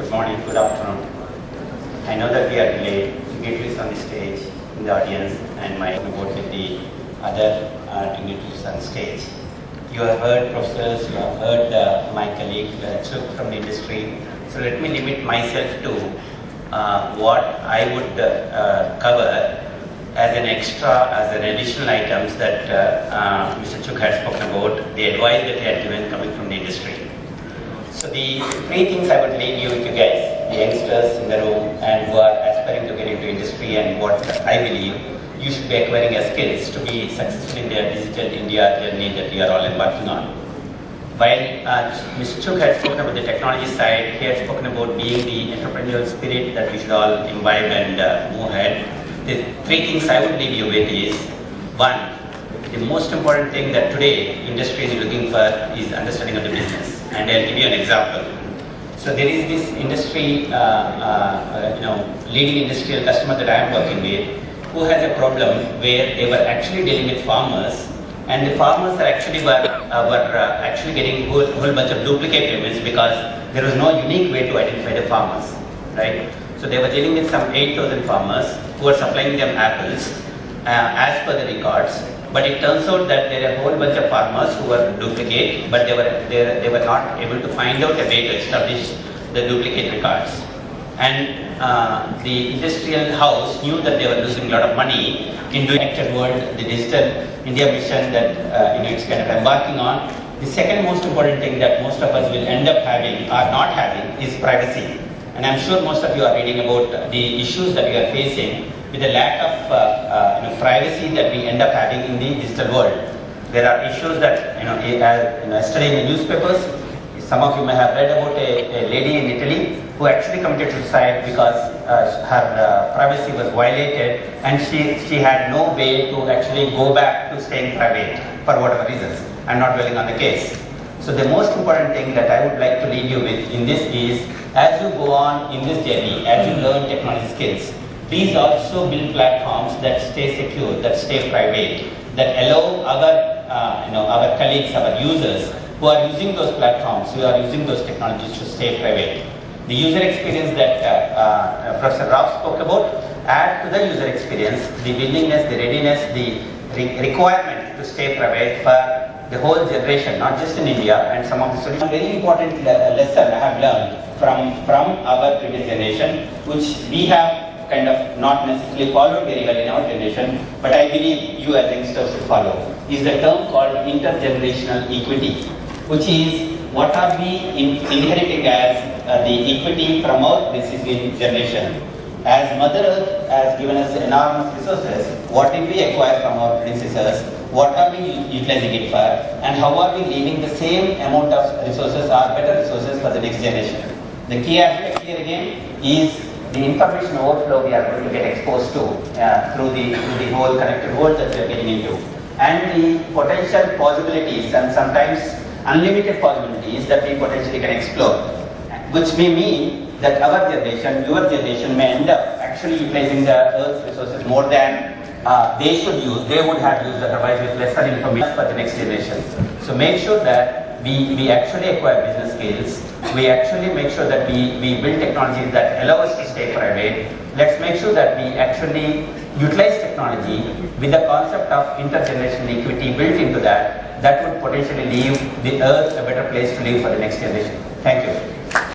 Good morning, good afternoon. I know that we are delayed to get this on the stage in the audience and my board with the other dignitaries on stage. You have heard professors, you have heard my colleague from the industry. So let me limit myself to what I would cover as an extra, as an additional items that Mr. Chuk had spoken about, the advice that he had given coming from the industry. So the three things I would leave you with you guys, the youngsters in the room and who are aspiring to get into industry, and what I believe you should be acquiring as skills to be successful in their digital India journey that we are all embarking on. While Mr. Chuk had spoken about the technology side, he had spoken about being the entrepreneurial spirit that we should all imbibe and move ahead. The three things I would leave you with is, one, the most important thing that today industry is looking for is understanding of the business. And I'll give you an example. So there is this industry, leading industrial customer that I am working with, who has a problem where they were actually dealing with farmers, and the farmers are actually were actually getting a whole bunch of duplicate payments because there was no unique way to identify the farmers, right? So they were dealing with some 8,000 farmers who were supplying them apples as per the records. But it turns out that there are a whole bunch of farmers who were duplicate, but they were not able to find out a way to establish the duplicate records. And the industrial house knew that they were losing a lot of money in doing connected world, the digital India mission that it's kind of embarking on. The second most important thing that most of us will end up having or not having is privacy. And I'm sure most of you are reading about the issues that we are facing with the lack of privacy that we end up having in the digital world. There are issues that, yesterday in the newspapers, some of you may have read about a lady in Italy who actually committed suicide because her privacy was violated, and she had no way to actually go back to staying private for whatever reasons. I'm not dwelling on the case. So the most important thing that I would like to leave you with in this is, as you go on in this journey, as you learn technology skills, please also build platforms that stay secure, that stay private, that allow our colleagues, our users who are using those platforms, who are using those technologies to stay private. The user experience that Professor Rao spoke about, add to the user experience the willingness, the readiness, the requirement to stay private for the whole generation, not just in India, and some of the solutions. A very important lesson I have learned from our previous generation, which we have kind of not necessarily followed very well in our generation, but I believe you as youngsters will follow, is the term called intergenerational equity, which is what are we inheriting as the equity from our preceding generation. As Mother Earth has given us enormous resources, what did we acquire from our predecessors? What are we utilizing it for? And how are we leaving the same amount of resources or better resources for the next generation? The key aspect here again is the information overflow we are going to get exposed to through the whole connected world that we are getting into, and the potential possibilities and sometimes unlimited possibilities that we potentially can explore, which may mean that our generation, your generation may end up actually utilizing the Earth's resources more than they should use, they would have used otherwise with lesser information for the next generation. So make sure that we actually acquire business skills. We actually make sure that we build technologies that allow us to stay private. Let's make sure that we actually utilize technology with the concept of intergenerational equity built into that would potentially leave the Earth a better place to live for the next generation. Thank you.